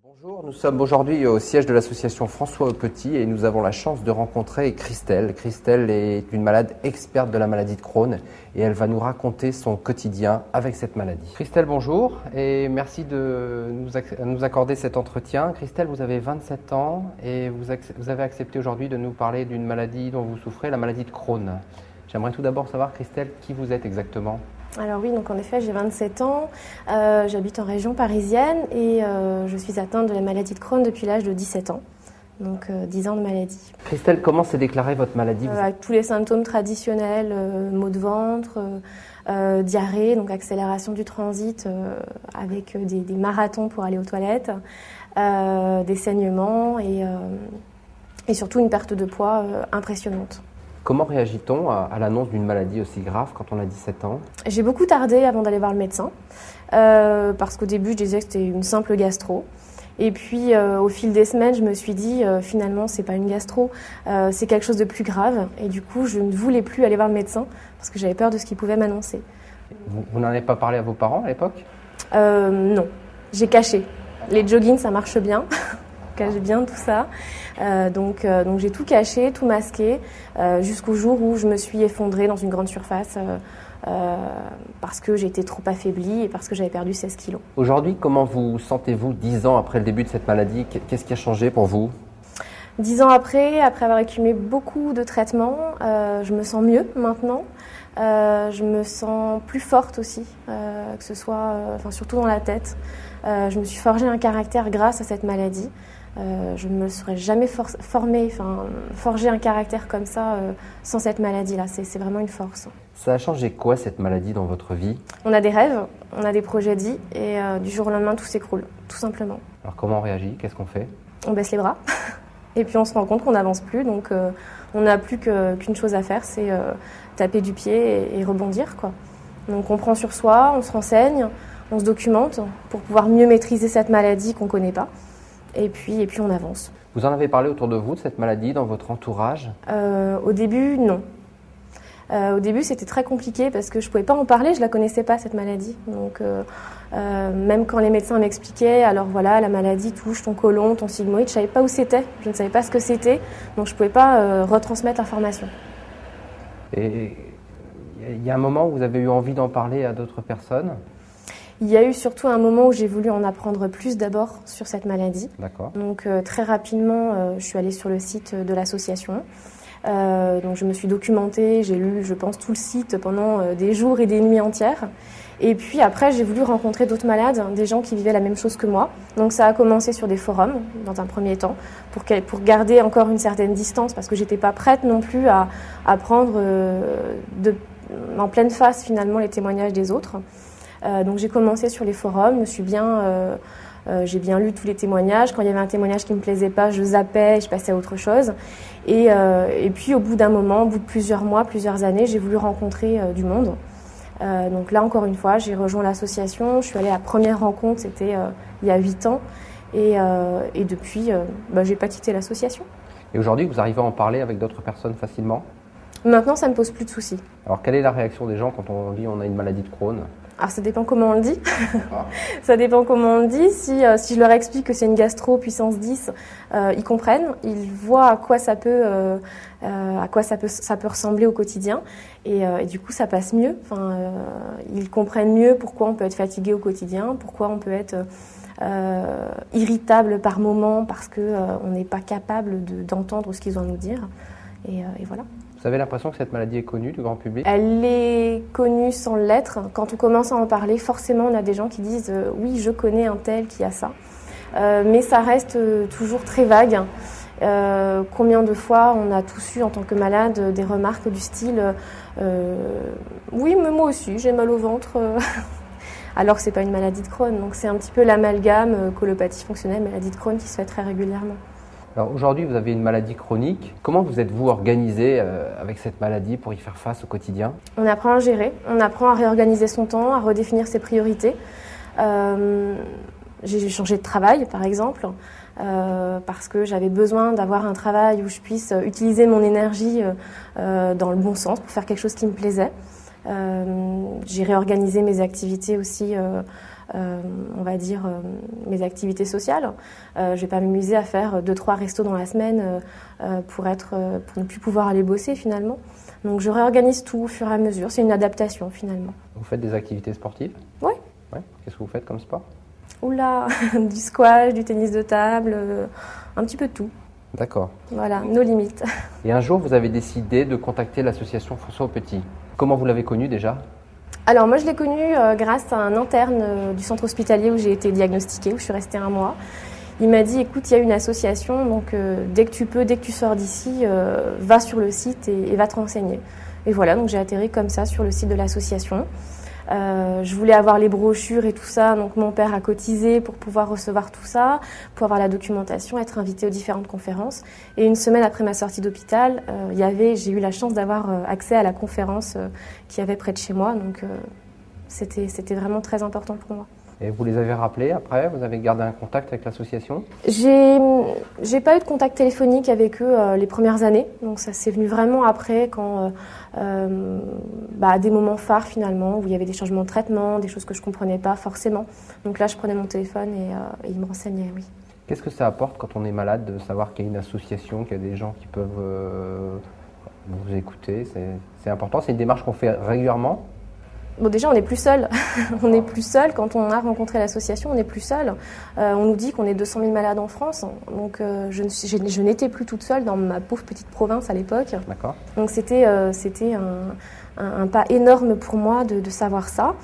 Bonjour, nous sommes aujourd'hui au siège de l'association François Aupetit et nous avons la chance de rencontrer Christelle. Christelle est une malade experte de la maladie de Crohn et elle va nous raconter son quotidien avec cette maladie. Christelle, bonjour et merci de nous accorder cet entretien. Christelle, vous avez 27 ans et vous avez accepté aujourd'hui de nous parler d'une maladie dont vous souffrez, la maladie de Crohn. J'aimerais tout d'abord savoir, Christelle, qui vous êtes exactement ? Alors oui, donc en effet, j'ai 27 ans, j'habite en région parisienne et je suis atteinte de la maladie de Crohn depuis l'âge de 17 ans, donc 10 ans de maladie. Christelle, comment s'est déclarée votre maladie ? Avec tous les symptômes traditionnels, maux de ventre, diarrhée, donc accélération du transit avec des marathons pour aller aux toilettes, des saignements et surtout une perte de poids impressionnante. Comment réagit-on à l'annonce d'une maladie aussi grave quand on a 17 ans ? J'ai beaucoup tardé avant d'aller voir le médecin, parce qu'au début je disais que c'était une simple gastro. Et puis au fil des semaines, je me suis dit finalement c'est pas une gastro, c'est quelque chose de plus grave. Et du coup je ne voulais plus aller voir le médecin parce que j'avais peur de ce qu'il pouvait m'annoncer. Vous n'en avez pas parlé à vos parents à l'époque ? Non, j'ai caché. Les joggings ça marche bien. Cache bien tout ça. Donc j'ai tout caché, tout masqué, jusqu'au jour où je me suis effondrée dans une grande surface parce que j'étais trop affaiblie et parce que j'avais perdu 16 kilos. Aujourd'hui, comment vous sentez-vous 10 ans après le début de cette maladie ? Qu'est-ce qui a changé pour vous ? 10 ans après avoir accumulé beaucoup de traitements, je me sens mieux maintenant. Je me sens plus forte aussi, que ce soit, surtout dans la tête. Je me suis forgé un caractère grâce à cette maladie. Je ne me serais jamais forgé un caractère comme ça sans cette maladie-là. C'est vraiment une force. Ça a changé quoi cette maladie dans votre vie ? On a des rêves, on a des projets de vie et du jour au lendemain tout s'écroule, tout simplement. Alors comment on réagit ? Qu'est-ce qu'on fait ? On baisse les bras et puis on se rend compte qu'on n'avance plus. Donc on n'a plus qu'une chose à faire, c'est taper du pied et rebondir, quoi. Donc on prend sur soi, on se renseigne, on se documente pour pouvoir mieux maîtriser cette maladie qu'on ne connaît pas. Et puis on avance. Vous en avez parlé autour de vous, de cette maladie, dans votre entourage ? Au début, non. Au début, c'était très compliqué parce que je ne pouvais pas en parler, je ne la connaissais pas, cette maladie. Donc, même quand les médecins m'expliquaient, alors voilà, la maladie touche ton côlon, ton sigmoïde, je ne savais pas où c'était, je ne savais pas ce que c'était, donc je ne pouvais pas retransmettre l'information. Et il y a un moment où vous avez eu envie d'en parler à d'autres personnes ? Il y a eu surtout un moment où j'ai voulu en apprendre plus d'abord sur cette maladie. D'accord. Donc très rapidement, je suis allée sur le site de l'association. Donc je me suis documentée, j'ai lu, je pense, tout le site pendant des jours et des nuits entières. Et puis après, j'ai voulu rencontrer d'autres malades, des gens qui vivaient la même chose que moi. Donc ça a commencé sur des forums, dans un premier temps, pour garder encore une certaine distance, parce que j'étais pas prête non plus à prendre en pleine face finalement les témoignages des autres. Donc j'ai commencé sur les forums, j'ai bien lu tous les témoignages. Quand il y avait un témoignage qui ne me plaisait pas, je zappais, je passais à autre chose. Et puis au bout d'un moment, au bout de plusieurs mois, plusieurs années, j'ai voulu rencontrer du monde. Donc là, encore une fois, j'ai rejoint l'association. Je suis allée à la première rencontre, c'était il y a 8 ans. Et depuis, je n'ai pas quitté l'association. Et aujourd'hui, vous arrivez à en parler avec d'autres personnes facilement ? Maintenant, ça ne me pose plus de soucis. Alors, quelle est la réaction des gens quand on dit on a une maladie de Crohn ? Alors ça dépend comment on le dit. Ça dépend comment on le dit. Si je leur explique que c'est une gastro puissance 10, ils comprennent, ils voient à quoi ça peut ressembler au quotidien et du coup ça passe mieux. Ils comprennent mieux pourquoi on peut être fatigué au quotidien, pourquoi on peut être irritable par moment parce que on n'est pas capable d'entendre ce qu'ils ont à nous dire et voilà. Vous avez l'impression que cette maladie est connue du grand public ? Elle est connue sans l'être. Quand on commence à en parler, forcément, on a des gens qui disent « oui, je connais un tel qui a ça ». Mais ça reste toujours très vague. Combien de fois on a tous eu, en tant que malade, des remarques du style « oui, mais moi aussi, j'ai mal au ventre ». Alors que ce n'est pas une maladie de Crohn. Donc c'est un petit peu l'amalgame colopathie fonctionnelle, maladie de Crohn qui se fait très régulièrement. Alors aujourd'hui, vous avez une maladie chronique. Comment vous êtes-vous organisé avec cette maladie pour y faire face au quotidien ? On apprend à gérer, on apprend à réorganiser son temps, à redéfinir ses priorités. J'ai changé de travail, par exemple, parce que j'avais besoin d'avoir un travail où je puisse utiliser mon énergie dans le bon sens pour faire quelque chose qui me plaisait. J'ai réorganisé mes activités aussi on va dire, mes activités sociales. Je ne vais pas m'amuser à faire 2-3 restos dans la semaine pour ne plus pouvoir aller bosser finalement. Donc je réorganise tout au fur et à mesure. C'est une adaptation finalement. Vous faites des activités sportives? Oui. Ouais. Qu'est-ce que vous faites comme sport? Oula, du squash, du tennis de table, un petit peu de tout. D'accord. Voilà, nos limites. Et un jour, vous avez décidé de contacter l'association François Aupetit. Comment vous l'avez connue déjà? Alors moi je l'ai connu grâce à un interne du centre hospitalier où j'ai été diagnostiquée, où je suis restée 1 mois. Il m'a dit écoute, il y a une association, donc dès que tu peux, dès que tu sors d'ici, va sur le site et va te renseigner. Et voilà, donc j'ai atterri comme ça sur le site de l'association. Je voulais avoir les brochures et tout ça, donc mon père a cotisé pour pouvoir recevoir tout ça, pour avoir la documentation, être invitée aux différentes conférences. Et une semaine après ma sortie d'hôpital, j'ai eu la chance d'avoir accès à la conférence qu'il y avait près de chez moi, donc c'était vraiment très important pour moi. Et vous les avez rappelés après? Vous avez gardé un contact avec l'association? J'ai pas eu de contact téléphonique avec eux les premières années, donc ça s'est venu vraiment après quand à des moments phares finalement où il y avait des changements de traitement, des choses que je comprenais pas forcément. Donc là je prenais mon téléphone et ils me renseignaient, oui. Qu'est-ce que ça apporte quand on est malade de savoir qu'il y a une association, qu'il y a des gens qui peuvent vous écouter? C'est important, c'est une démarche qu'on fait régulièrement? Bon, déjà, on n'est plus seul. On n'est plus seul. Quand on a rencontré l'association, on n'est plus seul. On nous dit qu'on est 200 000 malades en France. Donc, je n'étais plus toute seule dans ma pauvre petite province à l'époque. D'accord. Donc, c'était un pas énorme pour moi de savoir ça.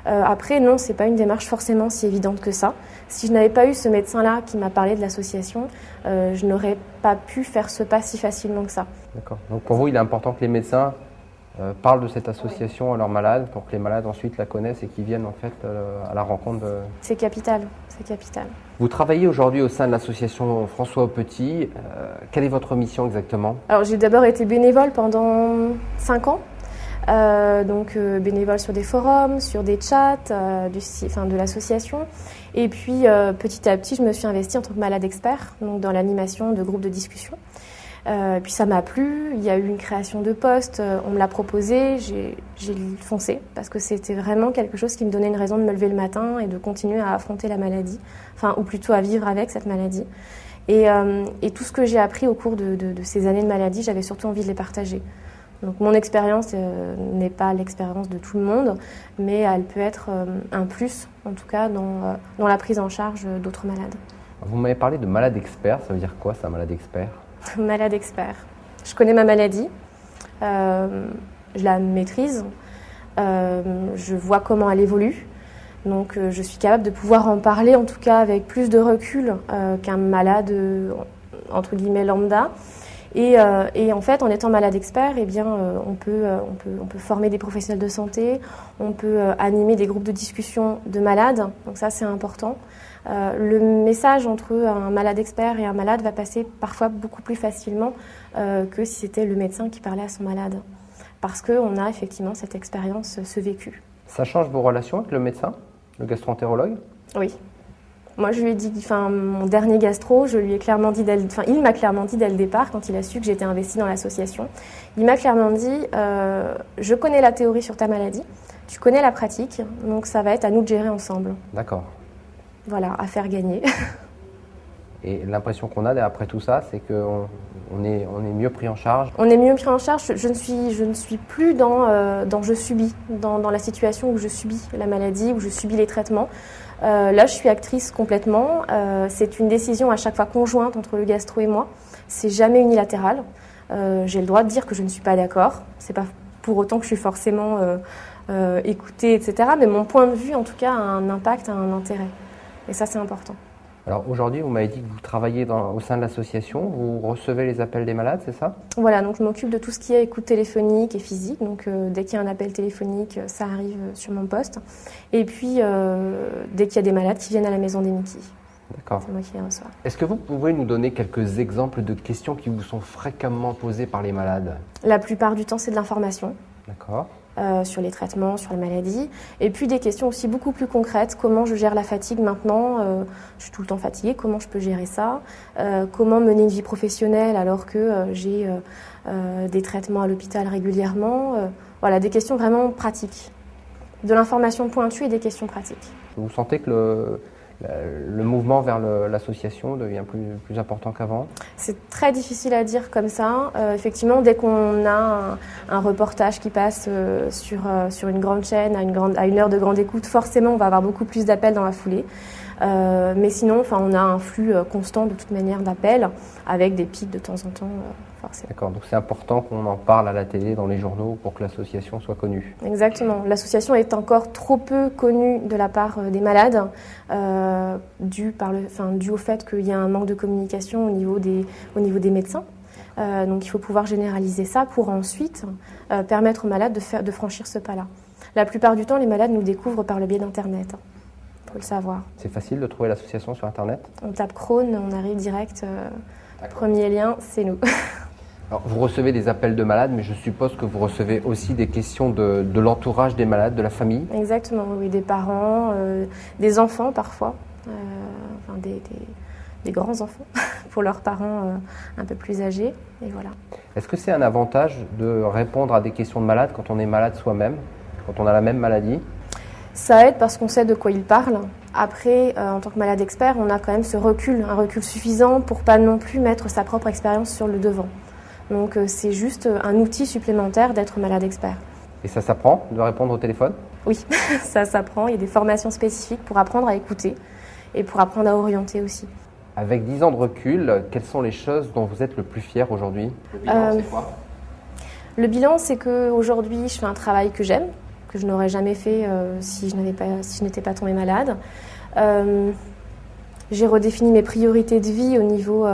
Après, non, c'est pas une démarche forcément si évidente que ça. Si je n'avais pas eu ce médecin-là qui m'a parlé de l'association, je n'aurais pas pu faire ce pas si facilement que ça. D'accord. Donc, pour vous, il est important que les médecins parlent de cette association à leurs malades pour que les malades ensuite la connaissent et qu'ils viennent en fait à la rencontre de... C'est capital, c'est capital. Vous travaillez aujourd'hui au sein de l'association François Aupetit. Quelle est votre mission exactement? Alors j'ai d'abord été bénévole pendant 5 ans. Bénévole sur des forums, sur des chats de l'association. Et puis petit à petit, je me suis investie en tant que malade expert, donc dans l'animation de groupes de discussion. Puis ça m'a plu, il y a eu une création de poste, on me l'a proposé, j'ai foncé parce que c'était vraiment quelque chose qui me donnait une raison de me lever le matin et de continuer à affronter la maladie, ou plutôt à vivre avec cette maladie. Et tout ce que j'ai appris au cours de ces années de maladie, j'avais surtout envie de les partager. Donc mon expérience n'est pas l'expérience de tout le monde, mais elle peut être un plus, en tout cas, dans la prise en charge d'autres malades. Vous m'avez parlé de malade expert, ça veut dire quoi ça, malade expert? Malade expert. Je connais ma maladie, je la maîtrise, je vois comment elle évolue, donc je suis capable de pouvoir en parler, en tout cas avec plus de recul qu'un malade entre guillemets lambda. Et en fait, en étant malade expert, eh bien, on peut former des professionnels de santé, on peut animer des groupes de discussion de malades, donc ça c'est important. Le message entre un malade expert et un malade va passer parfois beaucoup plus facilement que si c'était le médecin qui parlait à son malade, parce qu'on a effectivement cette expérience, ce vécu. Ça change vos relations avec le médecin, le gastro-entérologue? Oui. Moi, je lui ai dit, mon dernier gastro, il m'a clairement dit dès le départ, quand il a su que j'étais investie dans l'association, il m'a clairement dit, je connais la théorie sur ta maladie, tu connais la pratique, donc ça va être à nous de gérer ensemble. D'accord. Voilà, à faire gagner. Et l'impression qu'on a après tout ça, c'est qu'on est mieux pris en charge. On est mieux pris en charge. Je ne suis plus dans je subis, dans la situation où je subis la maladie, où je subis les traitements. Là, je suis actrice complètement. C'est une décision à chaque fois conjointe entre le gastro et moi. C'est jamais unilatéral. J'ai le droit de dire que je ne suis pas d'accord. C'est pas pour autant que je suis forcément écoutée, etc. Mais mon point de vue, en tout cas, a un impact, a un intérêt. Et ça, c'est important. Alors aujourd'hui, vous m'avez dit que vous travaillez au sein de l'association, vous recevez les appels des malades, c'est ça? Voilà, donc je m'occupe de tout ce qui est écoute téléphonique et physique. Donc dès qu'il y a un appel téléphonique, ça arrive sur mon poste. Et puis dès qu'il y a des malades qui viennent à la maison des Mickey. D'accord. C'est moi qui les reçois. Est-ce que vous pouvez nous donner quelques exemples de questions qui vous sont fréquemment posées par les malades? La plupart du temps, c'est de l'information. D'accord. Sur les traitements, sur la maladie. Et puis des questions aussi beaucoup plus concrètes. Comment je gère la fatigue maintenant? Je suis tout le temps fatiguée. Comment je peux gérer ça? Comment mener une vie professionnelle alors que j'ai des traitements à l'hôpital régulièrement? Voilà, des questions vraiment pratiques. De l'information pointue et des questions pratiques. Vous sentez que le mouvement vers l'association devient plus important qu'avant? C'est très difficile à dire comme ça. Effectivement, dès qu'on a un reportage qui passe sur une grande chaîne, à une heure de grande écoute, forcément, on va avoir beaucoup plus d'appels dans la foulée. Mais sinon, on a un flux constant de toute manière d'appels, avec des pics de temps en temps, forcément. D'accord, donc c'est important qu'on en parle à la télé, dans les journaux, pour que l'association soit connue. Exactement. L'association est encore trop peu connue de la part des malades, dû au fait qu'il y a un manque de communication au niveau des médecins. Donc il faut pouvoir généraliser ça pour ensuite permettre aux malades de franchir ce pas-là. La plupart du temps, les malades nous découvrent par le biais d'Internet. Faut le savoir. C'est facile de trouver l'association sur Internet? On tape Crohn, on arrive direct. Premier lien, c'est nous. Alors, vous recevez des appels de malades, mais je suppose que vous recevez aussi des questions de l'entourage des malades, de la famille? Exactement, oui, des parents, des enfants parfois, des grands enfants pour leurs parents un peu plus âgés. Et voilà. Est-ce que c'est un avantage de répondre à des questions de malades quand on est malade soi-même, quand on a la même maladie? Ça aide parce qu'on sait de quoi il parle. Après, en tant que malade expert, on a quand même ce recul, un recul suffisant pour pas non plus mettre sa propre expérience sur le devant. Donc c'est juste un outil supplémentaire d'être malade expert. Et ça s'apprend de répondre au téléphone? Oui, ça s'apprend. Il y a des formations spécifiques pour apprendre à écouter et pour apprendre à orienter aussi. Avec 10 ans de recul, quelles sont les choses dont vous êtes le plus fier aujourd'hui? Le bilan, c'est quoi? Le bilan, c'est qu'aujourd'hui, je fais un travail que j'aime, que je n'aurais jamais fait si je n'étais pas tombée malade. J'ai redéfini mes priorités de vie au niveau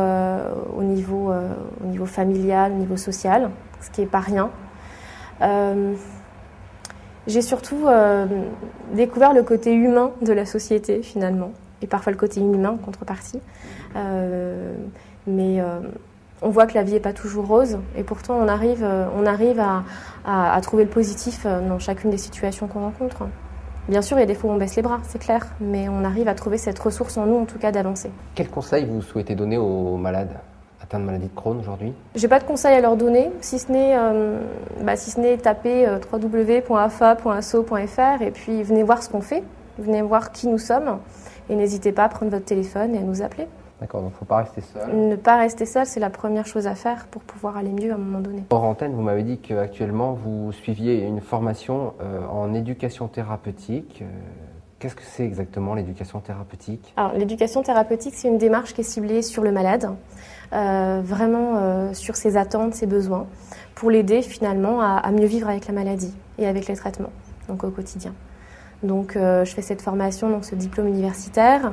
familial, au niveau social, ce qui n'est pas rien. J'ai surtout découvert le côté humain de la société finalement, et parfois le côté inhumain en contrepartie. Mais on voit que la vie n'est pas toujours rose, et pourtant on arrive à trouver le positif dans chacune des situations qu'on rencontre. Bien sûr, il y a des fois où on baisse les bras, c'est clair, mais on arrive à trouver cette ressource en nous, en tout cas, d'avancer. Quel conseil vous souhaitez donner aux malades atteints de maladie de Crohn aujourd'hui? J'ai pas de conseil à leur donner, si ce n'est taper www.afa.asso.fr et puis venez voir ce qu'on fait, venez voir qui nous sommes, et n'hésitez pas à prendre votre téléphone et à nous appeler. D'accord, donc il ne faut pas rester seul. Ne pas rester seul, c'est la première chose à faire pour pouvoir aller mieux à un moment donné. Hors antenne, vous m'avez dit qu'actuellement, vous suiviez une formation en éducation thérapeutique. Qu'est-ce que c'est exactement l'éducation thérapeutique? Alors, l'éducation thérapeutique, c'est une démarche qui est ciblée sur le malade, vraiment sur ses attentes, ses besoins, pour l'aider finalement à mieux vivre avec la maladie et avec les traitements, donc au quotidien. Donc je fais cette formation, donc ce diplôme universitaire,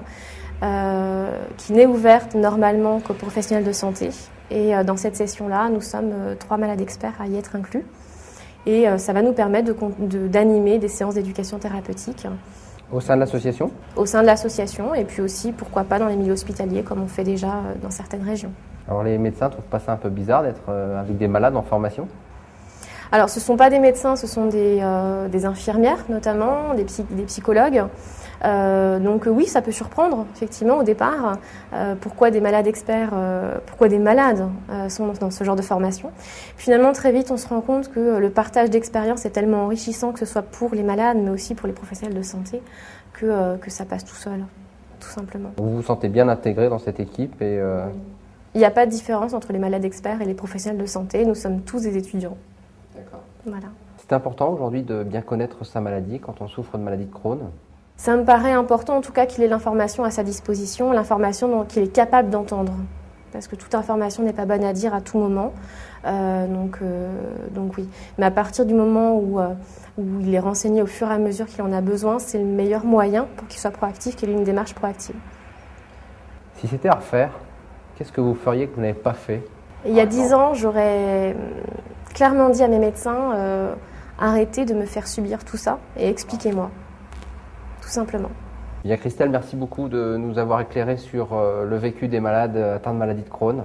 qui n'est ouverte normalement qu'aux professionnels de santé. Et dans cette session-là, nous sommes 3 malades experts à y être inclus. Et ça va nous permettre d'animer des séances d'éducation thérapeutique. Au sein de l'association? Au sein de l'association, et puis aussi, pourquoi pas, dans les milieux hospitaliers, comme on fait déjà dans certaines régions. Alors les médecins ne trouvent pas ça un peu bizarre d'être avec des malades en formation? Alors ce ne sont pas des médecins, ce sont des infirmières notamment, des psychologues. Donc oui, ça peut surprendre effectivement au départ. Pourquoi des malades experts, pourquoi des malades sont dans ce genre de formation. Finalement, très vite, on se rend compte que le partage d'expérience est tellement enrichissant, que ce soit pour les malades, mais aussi pour les professionnels de santé, que ça passe tout seul, tout simplement. Vous vous sentez bien intégré dans cette équipe et Il n'y a pas de différence entre les malades experts et les professionnels de santé. Nous sommes tous des étudiants. D'accord. Voilà. C'est important aujourd'hui de bien connaître sa maladie quand on souffre de maladie de Crohn? Ça me paraît important en tout cas qu'il ait l'information à sa disposition, l'information qu'il est capable d'entendre. Parce que toute information n'est pas bonne à dire à tout moment. Donc oui. Mais à partir du moment où il est renseigné au fur et à mesure qu'il en a besoin, c'est le meilleur moyen pour qu'il soit proactif, qu'il ait une démarche proactive. Si c'était à refaire, qu'est-ce que vous feriez que vous n'avez pas fait? Il y a 10 ans, j'aurais clairement dit à mes médecins arrêtez de me faire subir tout ça et expliquez-moi. Tout simplement. Bien Christelle, merci beaucoup de nous avoir éclairé sur le vécu des malades atteints de maladie de Crohn.